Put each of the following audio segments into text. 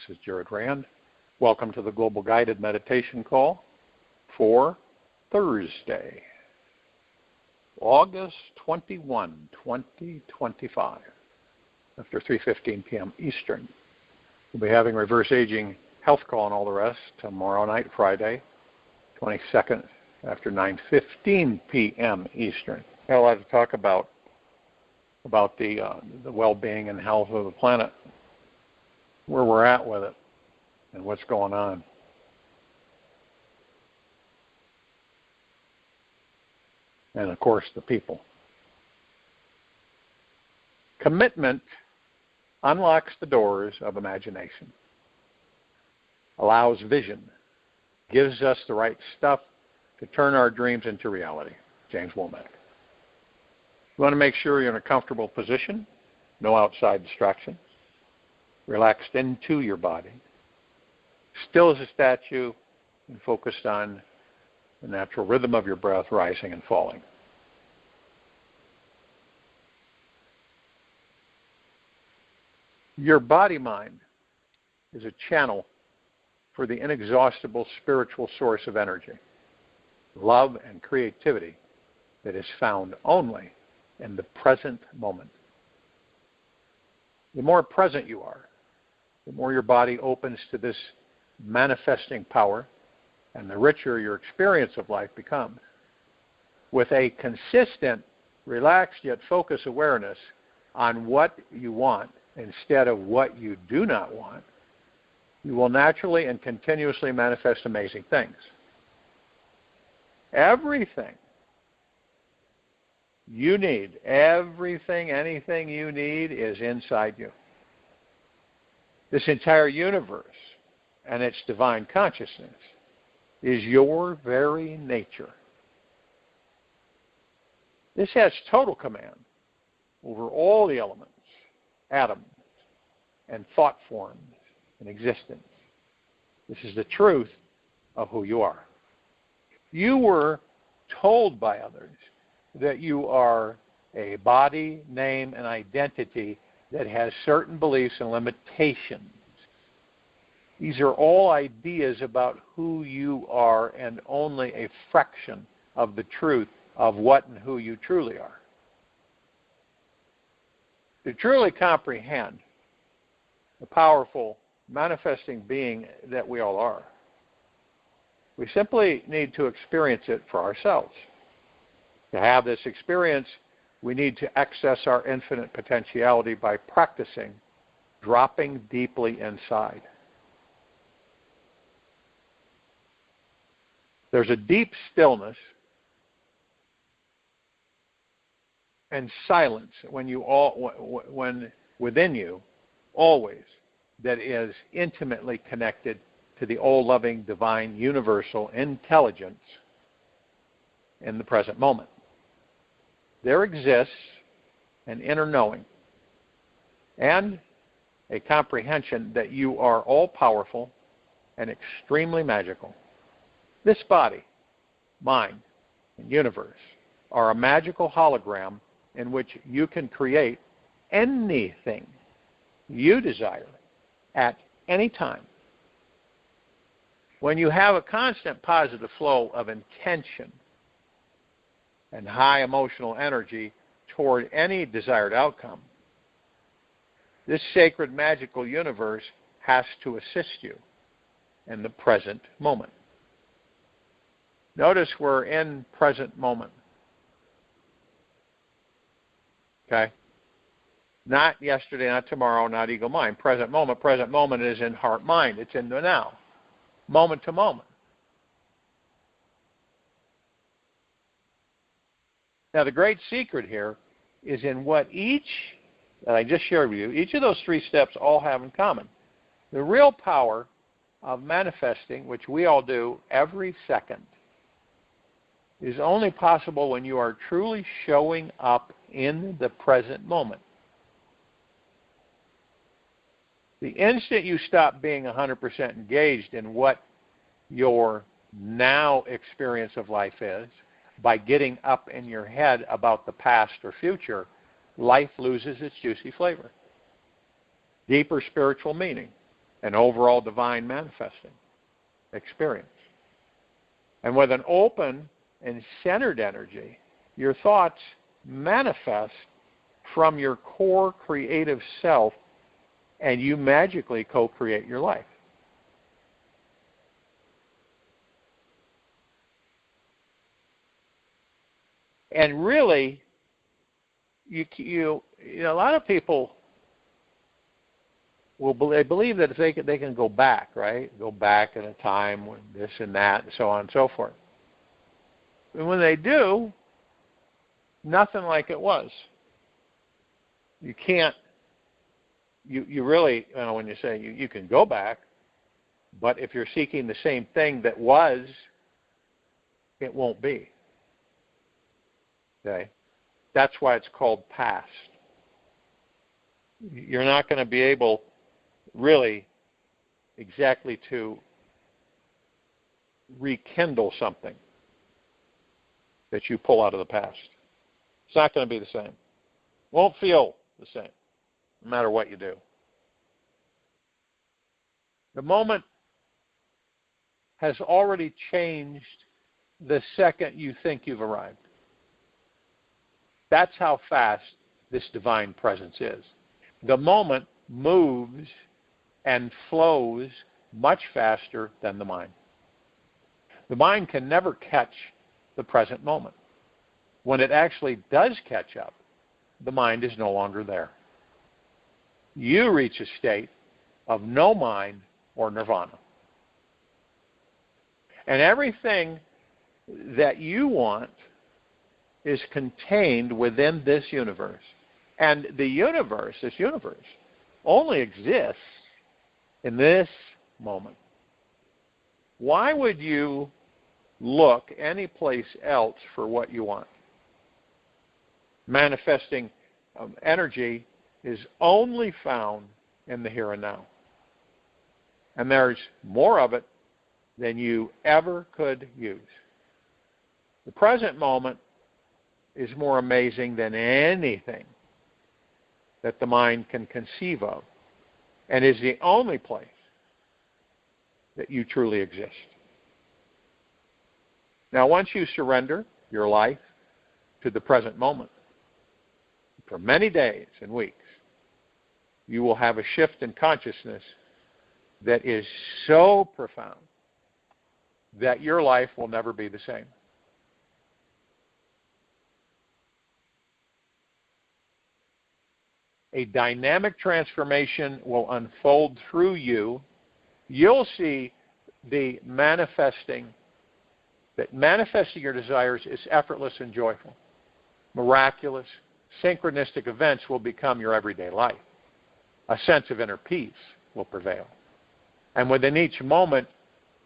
is Jared Rand. Welcome to the Global Guided Meditation Call for Thursday, August 21, 2025, after 3:15 p.m. Eastern. We'll be having reverse aging health call and all the rest tomorrow night, Friday, 22nd, after 9:15 p.m. Eastern. Got a lot to talk about the well-being and health of the planet, where we're at with it, and what's going on. And, of course, the people. Commitment unlocks the doors of imagination, allows vision, gives us the right stuff to turn our dreams into reality. James Womack. You want to make sure you're in a comfortable position, no outside distractions, relaxed into your body, still as a statue, and focused on the natural rhythm of your breath rising and falling. Your body-mind is a channel for the inexhaustible spiritual source of energy, love and creativity that is found only in the present moment. The more present you are, the more your body opens to this manifesting power, and the richer your experience of life becomes. With a consistent, relaxed yet focused awareness on what you want instead of what you do not want, you will naturally and continuously manifest amazing things. Everything you need, anything you need is inside you. This entire universe and its divine consciousness is your very nature. This has total command over all the elements, atoms, and thought forms in existence. This is the truth of who you are. You were told by others that you are a body, name, and identity that has certain beliefs and limitations. These are all ideas about who you are and only a fraction of the truth of what and who you truly are. To truly comprehend the powerful manifesting being that we all are, we simply need to experience it for ourselves. To have this experience, we need to access our infinite potentiality by practicing dropping deeply inside. There's a deep stillness and silence when within you, always, that is intimately connected to the all-loving, divine, universal intelligence in the present moment. There exists an inner knowing and a comprehension that you are all-powerful and extremely magical. This body, mind, and universe are a magical hologram in which you can create anything you desire at any time. When you have a constant positive flow of intention and high emotional energy toward any desired outcome, this sacred magical universe has to assist you in the present moment. Notice we're in present moment. Okay? Not yesterday, not tomorrow, not ego mind. Present moment. Present moment is in heart mind. It's in the now. Moment to moment. Now, the great secret here is in what that I just shared with you, each of those three steps all have in common. The real power of manifesting, which we all do every second, is only possible when you are truly showing up in the present moment. The instant you stop being 100% engaged in what your now experience of life is, by getting up in your head about the past or future, life loses its juicy flavor, deeper spiritual meaning, an overall divine manifesting experience. And with an open and centered energy, your thoughts manifest from your core creative self, and you magically co-create your life. And really, a lot of people they believe that if they can go back, right? Go back in a time when this and that, and so on and so forth. And when they do, nothing like it was. You can't. You really, when you say you can go back, but if you're seeking the same thing that was, it won't be. Okay? That's why it's called past. You're not going to be able really exactly to rekindle something that you pull out of the past. It's not going to be the same. Won't feel the same, no matter what you do. The moment has already changed the second you think you've arrived. That's how fast this divine presence is. The moment moves and flows much faster than the mind. The mind can never catch the present moment. When it actually does catch up, the mind is no longer there. You reach a state of no mind or nirvana. And everything that you want is contained within this universe. And the universe, this universe, only exists in this moment. Why would you look anyplace else for what you want? Manifesting energy is only found in the here and now. And there's more of it than you ever could use. The present moment is more amazing than anything that the mind can conceive of, and is the only place that you truly exist. Now, once you surrender your life to the present moment, for many days and weeks, you will have a shift in consciousness that is so profound that your life will never be the same. A dynamic transformation will unfold through you. You'll see that manifesting your desires is effortless and joyful. Miraculous, synchronistic events will become your everyday life. A sense of inner peace will prevail. And within each moment,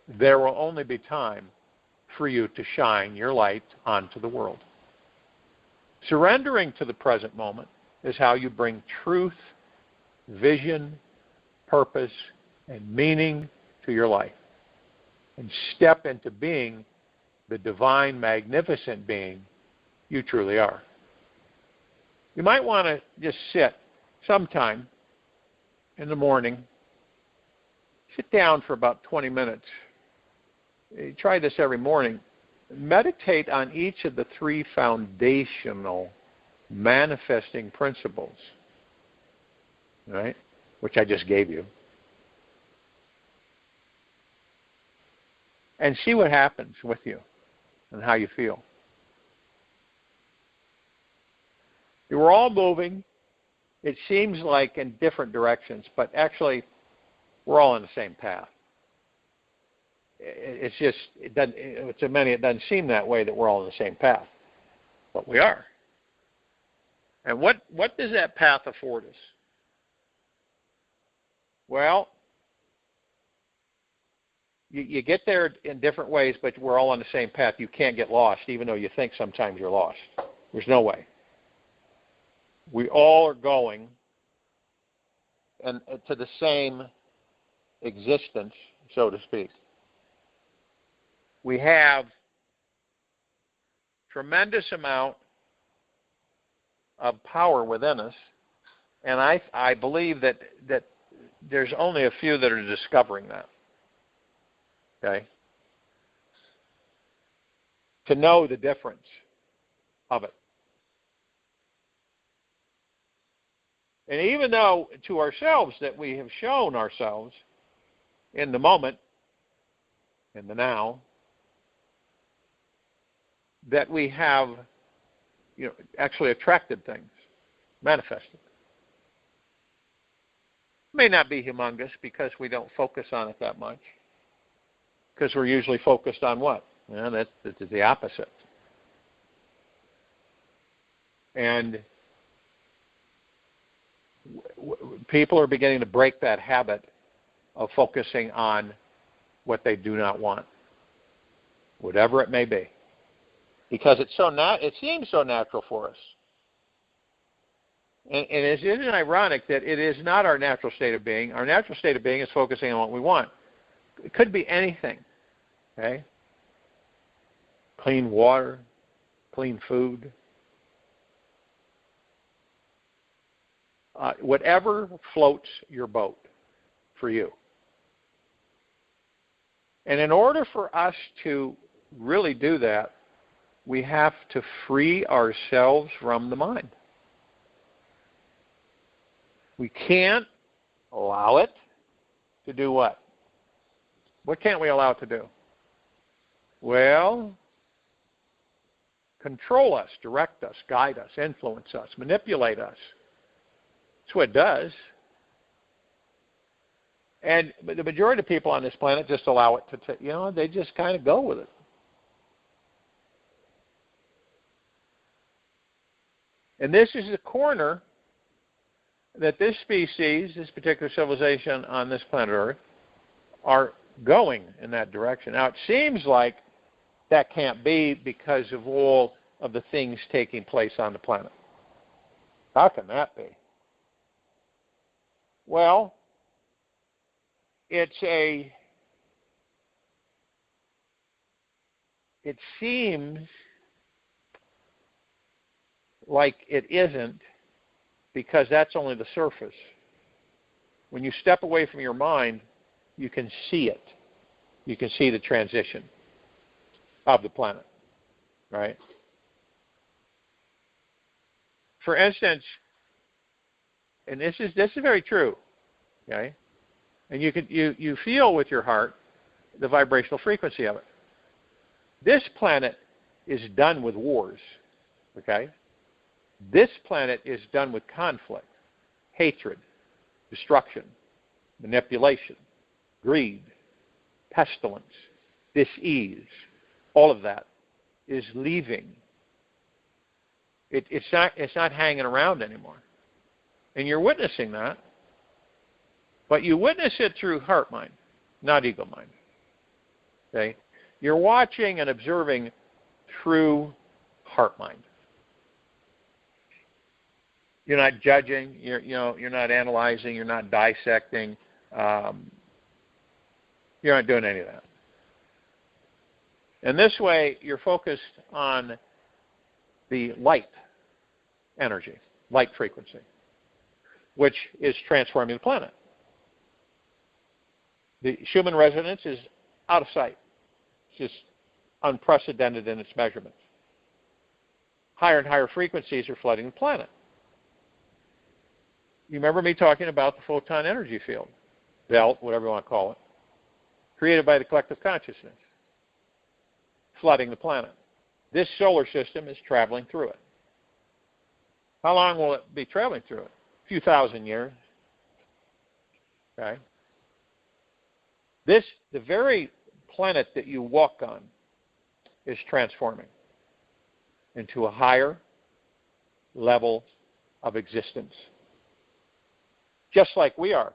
there will only be time for you to shine your light onto the world. Surrendering to the present moment is how you bring truth, vision, purpose, and meaning to your life. And step into being the divine, magnificent being you truly are. You might want to just sit sometime in the morning. Sit down for about 20 minutes. You try this every morning. Meditate on each of the three foundational manifesting principles, right? Which I just gave you. And see what happens with you and how you feel. We're all moving, it seems like, in different directions, but actually we're all in the same path. It's just, to many it doesn't seem that way, that we're all in the same path. But we are. And what does that path afford us? Well, you get there in different ways, but we're all on the same path. You can't get lost, even though you think sometimes you're lost. There's no way. We all are going to the same existence, so to speak. We have tremendous amount of power within us, and I believe that there's only a few that are discovering that. Okay? To know the difference of it. And even though to ourselves that we have shown ourselves in the moment, in the now, that we have, actually attracted things, manifested. May not be humongous because we don't focus on it that much. Because we're usually focused on what? That's the opposite. And people are beginning to break that habit of focusing on what they do not want, whatever it may be, because it seems so natural for us. And isn't it ironic that it is not our natural state of being? Our natural state of being is focusing on what we want. It could be anything. Okay? Clean water, clean food. Whatever floats your boat for you. And in order for us to really do that, we have to free ourselves from the mind. We can't allow it to do what? What can't we allow it to do? Well, control us, direct us, guide us, influence us, manipulate us. That's what it does. And the majority of people on this planet just allow it to, they just kind of go with it. And this is the corner that this species, this particular civilization on this planet Earth, are going in that direction. Now, it seems like that can't be because of all of the things taking place on the planet. How can that be? Well, it seems like it isn't, because that's only the surface. When you step away from your mind, you can see it. You can see the transition of the planet, right? For instance, and this is very true, okay? And you feel with your heart the vibrational frequency of it. This planet is done with wars, okay? This planet is done with conflict, hatred, destruction, manipulation, greed, pestilence, dis-ease. All of that is leaving. It's not hanging around anymore. And you're witnessing that. But you witness it through heart mind, not ego mind. Okay? You're watching and observing through heart mind. You're not judging. You're not analyzing. You're not dissecting. You're not doing any of that. And this way, you're focused on the light energy, light frequency, which is transforming the planet. The Schumann resonance is out of sight. It's just unprecedented in its measurements. Higher and higher frequencies are flooding the planet. You remember me talking about the photon energy field, belt, whatever you want to call it, created by the collective consciousness, flooding the planet. This solar system is traveling through it. How long will it be traveling through it? A few thousand years. Okay? The very planet that you walk on is transforming into a higher level of existence. Just like we are.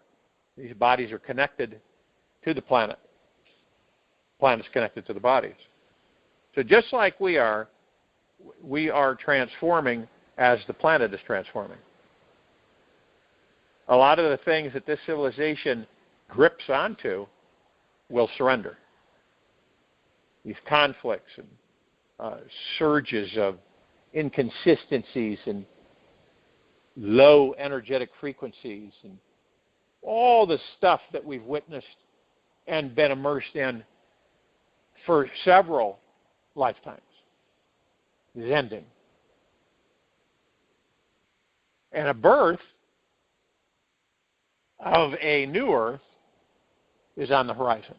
These bodies are connected to the planet. The planet's connected to the bodies. So just like we are transforming as the planet is transforming. A lot of the things that this civilization grips onto will surrender. These conflicts and surges of inconsistencies and low energetic frequencies and all the stuff that we've witnessed and been immersed in for several lifetimes is ending. And a birth of a new earth is on the horizon,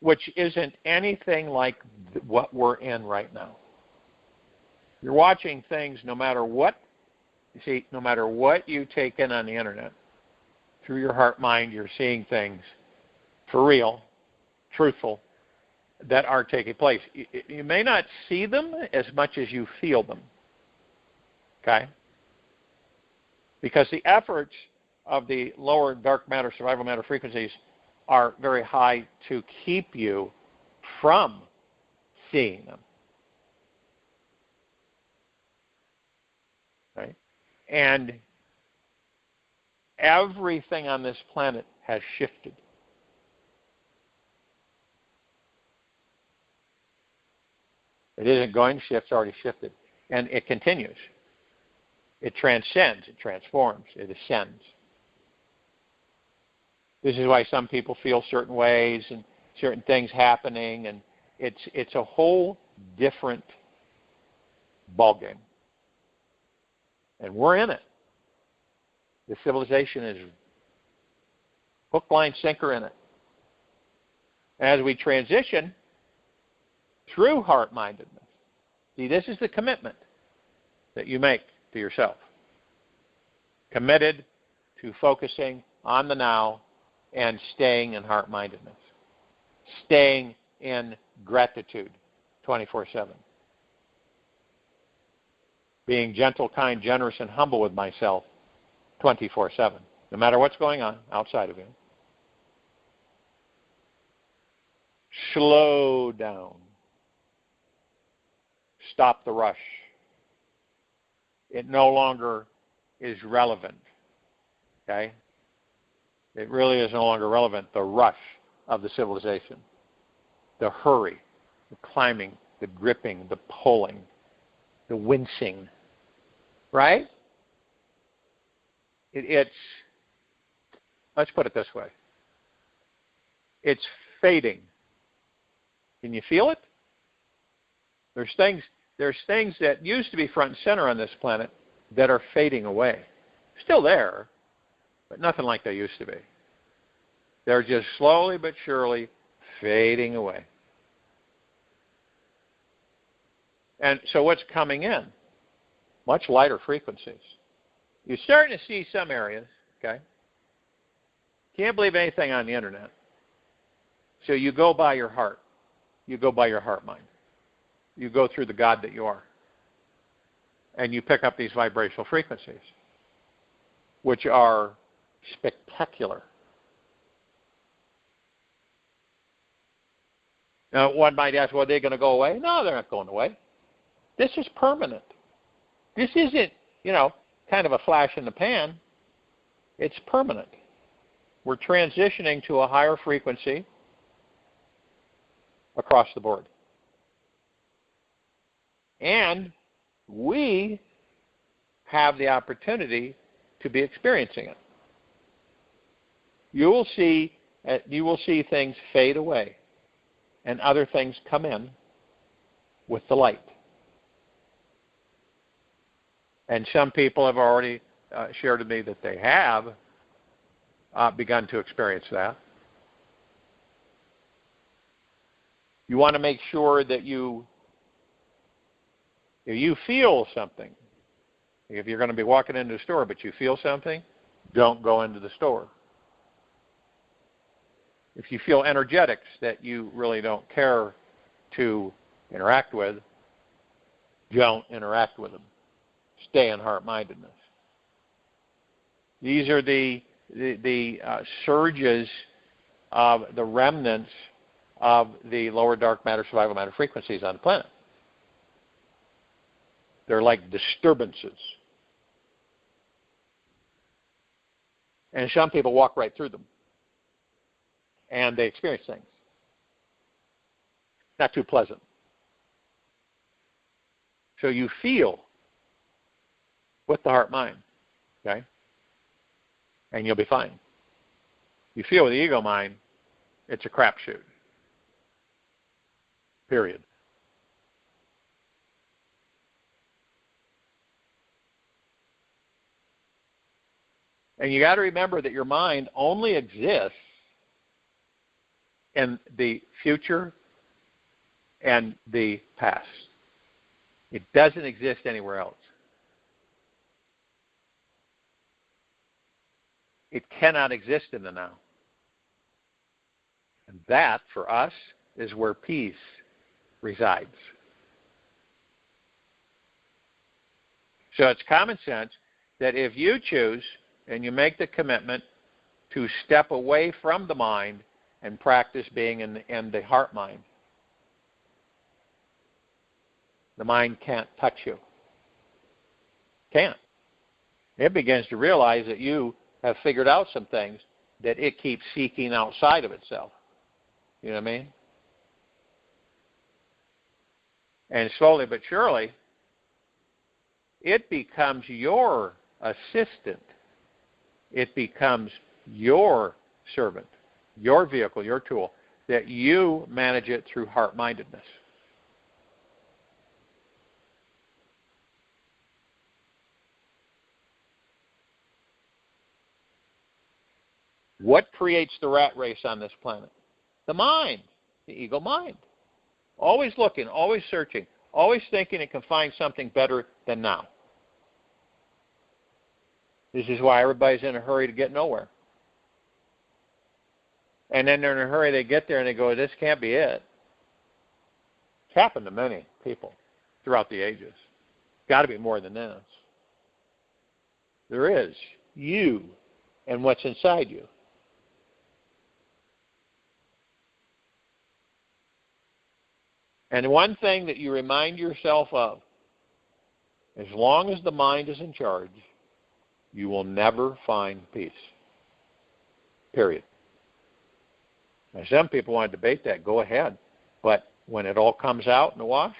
which isn't anything like what we're in right now. You're watching things no matter what, you see, no matter what you take in on the internet, through your heart mind, you're seeing things for real, truthful, that are taking place. You may not see them as much as you feel them, okay? Because the efforts of the lower dark matter, survival matter frequencies are very high to keep you from seeing them. Right? And everything on this planet has shifted. It isn't going to shift, it's already shifted. And it continues. It transcends, it transforms, it ascends. This is why some people feel certain ways and certain things happening, and it's a whole different ballgame. And we're in it. The civilization is hook, line, sinker in it. As we transition through heart-mindedness, see, this is the commitment that you make to yourself. Committed to focusing on the now and staying in heart-mindedness. Staying in gratitude 24/7. Being gentle, kind, generous, and humble with myself 24/7. No matter what's going on outside of you. Slow down. Stop the rush. It no longer is relevant. Okay? It really is no longer relevant, the rush of the civilization. The hurry, the climbing, the gripping, the pulling, the wincing. Right? It's, let's put it this way. It's fading. Can you feel it? There's things that used to be front and center on this planet that are fading away. Still there, but nothing like they used to be. They're just slowly but surely fading away. And so what's coming in? Much lighter frequencies. You're starting to see some areas, okay? Can't believe anything on the internet. So you go by your heart. You go by your heart mind. You go through the God that you are. And you pick up these vibrational frequencies, which are spectacular. Now, one might ask, well, are they going to go away? No, they're not going away. This is permanent. This isn't, kind of a flash in the pan. It's permanent. We're transitioning to a higher frequency across the board. And we have the opportunity to be experiencing it. You will see things fade away and other things come in with the light. And some people have already shared with me that they have begun to experience that. You want to make sure that if you feel something, if you're going to be walking into the store but you feel something, don't go into the store. If you feel energetics that you really don't care to interact with, don't interact with them. Stay in heart-mindedness. These are the surges of the remnants of the lower dark matter, survival matter frequencies on the planet. They're like disturbances. And some people walk right through them. And they experience things. Not too pleasant. So you feel with the heart mind, okay? and you'll be fine. You feel with the ego mind, it's a crapshoot. Period. And you got to remember that your mind only exists in the future and the past. It doesn't exist anywhere else. It cannot exist in the now. And that, for us, is where peace resides. So it's common sense that if you choose and you make the commitment to step away from the mind and practice being in the heart mind, the mind can't touch you. Can't. It begins to realize that you have figured out some things that it keeps seeking outside of itself. You know what I mean? And slowly but surely, it becomes your assistant. It becomes your servant, your vehicle, your tool, that you manage it through heart-mindedness. What creates the rat race on this planet? The mind, the ego mind. Always looking, always searching, always thinking it can find something better than now. This is why everybody's in a hurry to get nowhere. And then they're in a hurry, they get there and they go, this can't be it. It's happened to many people throughout the ages. Got to be more than this. There is you and what's inside you. And one thing that you remind yourself of, as long as the mind is in charge, you will never find peace. Period. Now, some people want to debate that. Go ahead. But when it all comes out in the wash,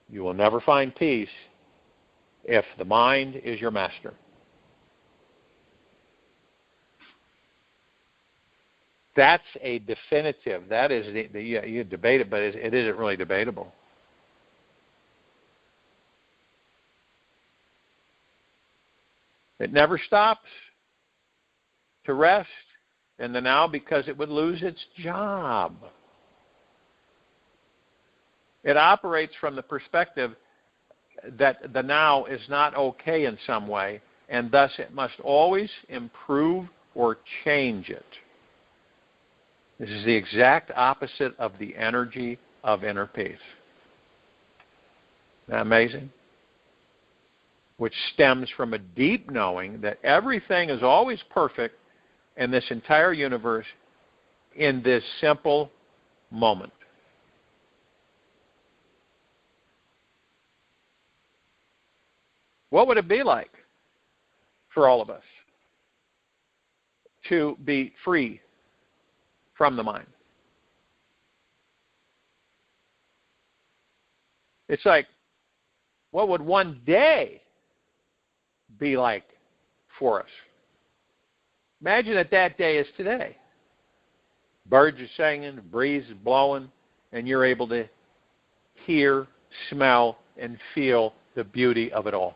you will never find peace if the mind is your master. That's a definitive. That is, you debate it, but it isn't really debatable. It never stops to rest in the now because it would lose its job. It operates from the perspective that the now is not okay in some way, and thus it must always improve or change it. This is the exact opposite of the energy of inner peace. Isn't that amazing? Which stems from a deep knowing that everything is always perfect in this entire universe in this simple moment. What would it be like for all of us to be free from the mind? It's like, what would one day be like for us? Imagine that day is today. Birds are singing, the breeze is blowing, and you're able to hear, smell, and feel the beauty of it all.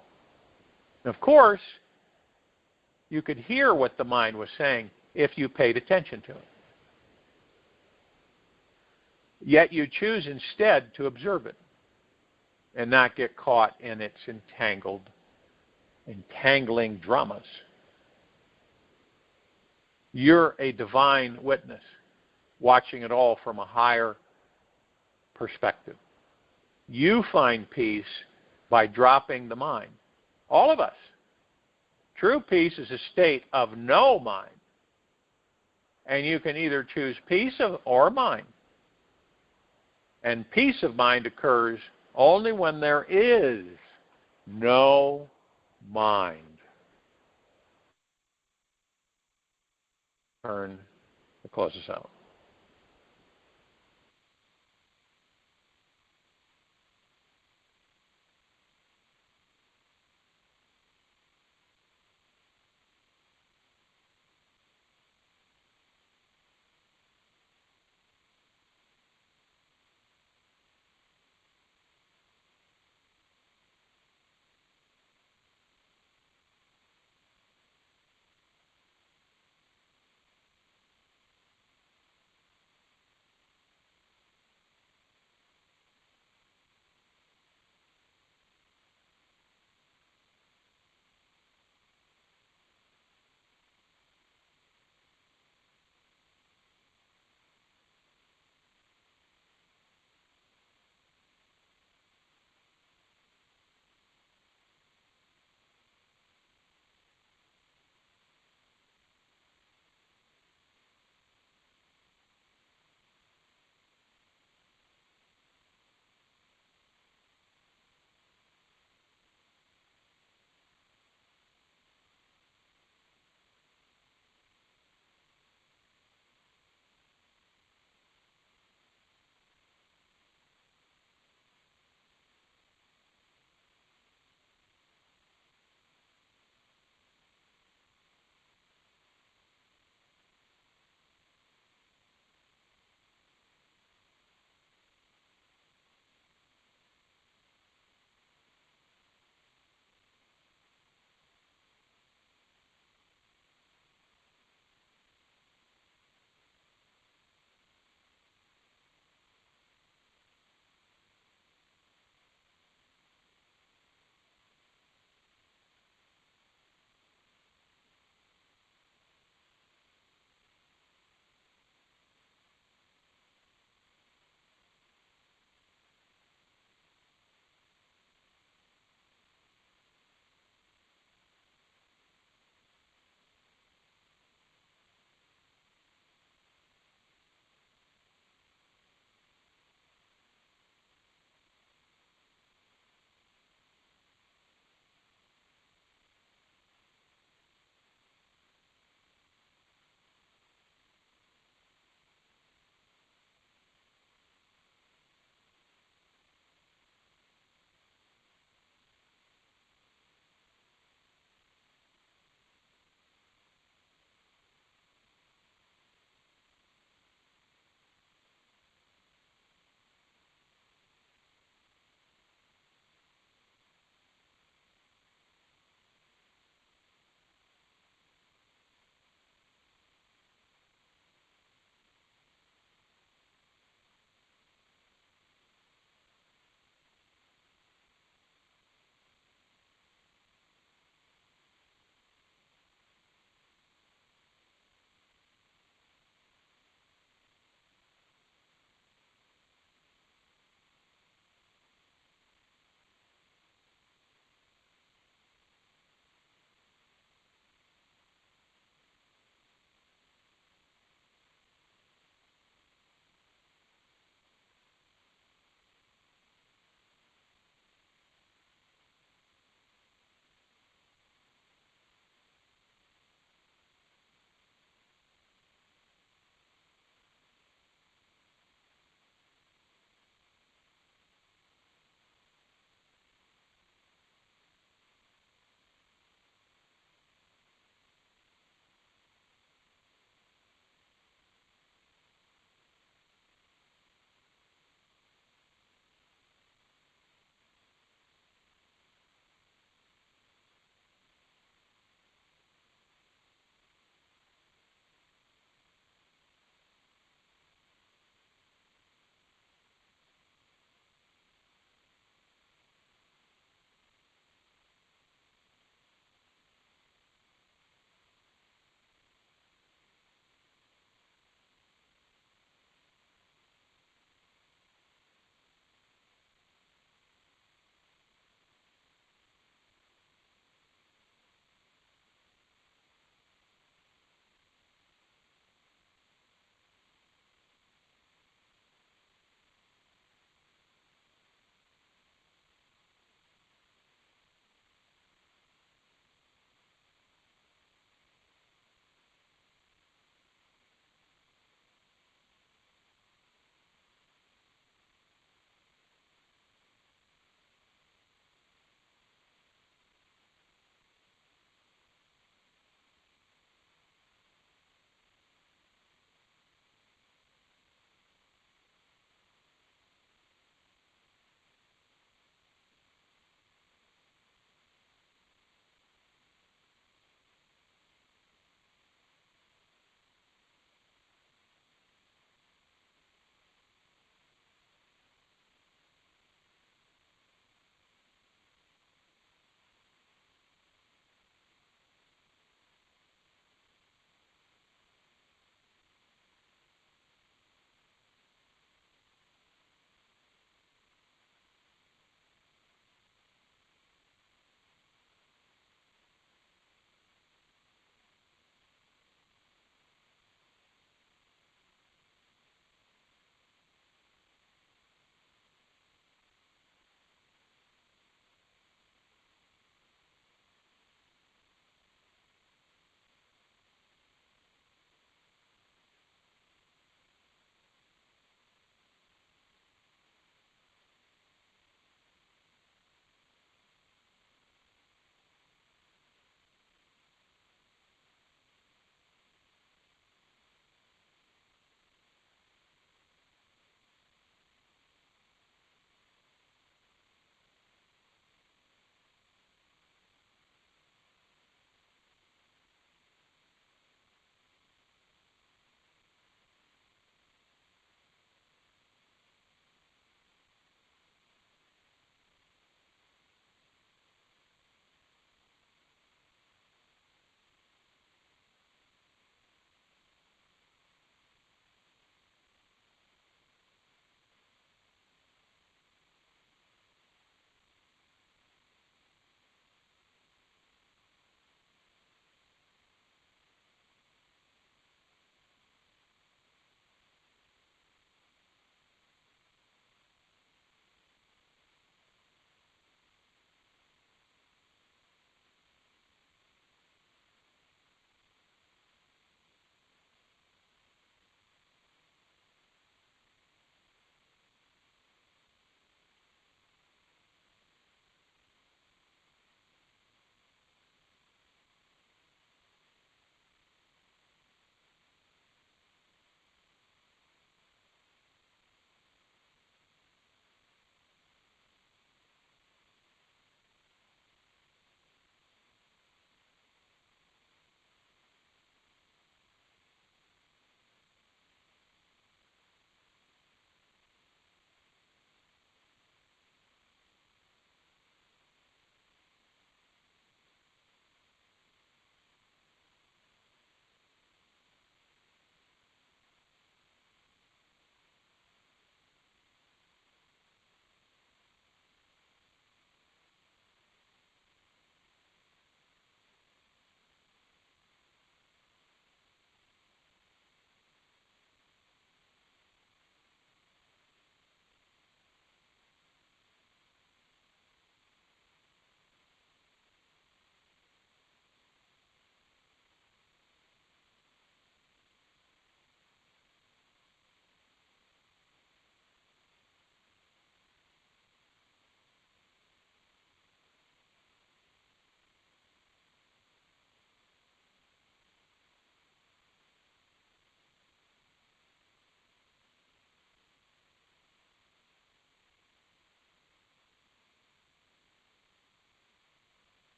And of course, you could hear what the mind was saying if you paid attention to it. Yet you choose instead to observe it and not get caught in its entangling dramas. You're a divine witness, watching it all from a higher perspective. You find peace by dropping the mind. All of us. True peace is a state of no mind. And you can either choose peace or mind. And peace of mind occurs only when there is no mind. Turn to close us out.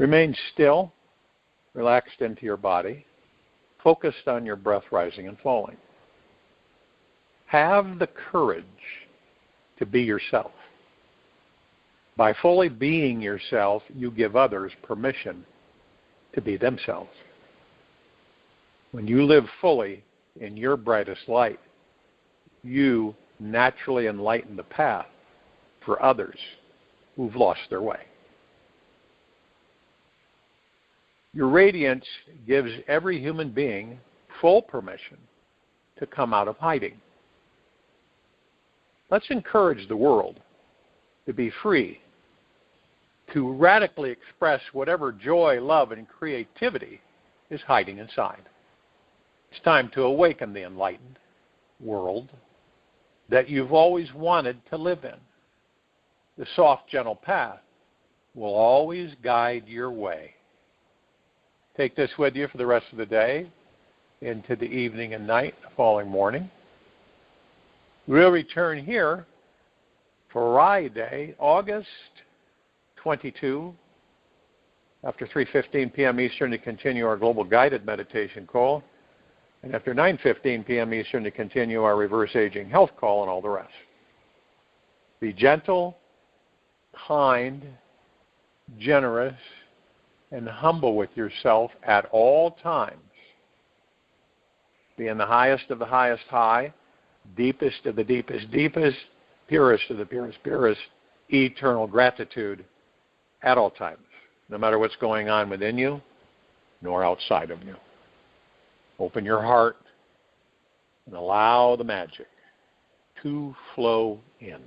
Remain still, relaxed into your body, focused on your breath rising and falling. Have the courage to be yourself. By fully being yourself, you give others permission to be themselves. When you live fully in your brightest light, you naturally enlighten the path for others who've lost their way. Your radiance gives every human being full permission to come out of hiding. Let's encourage the world to be free, to radically express whatever joy, love, and creativity is hiding inside. It's time to awaken the enlightened world that you've always wanted to live in. The soft, gentle path will always guide your way. Take this with you for the rest of the day, into the evening and night, the following morning. We'll return here Friday, August 22, after 3:15 p.m. Eastern to continue our global guided meditation call, and after 9:15 p.m. Eastern to continue our reverse aging health call and all the rest. Be gentle, kind, generous, and humble with yourself at all times. Be in the highest of the highest high, deepest of the deepest deepest, purest of the purest purest, eternal gratitude at all times, no matter what's going on within you nor outside of you. Open your heart and allow the magic to flow in.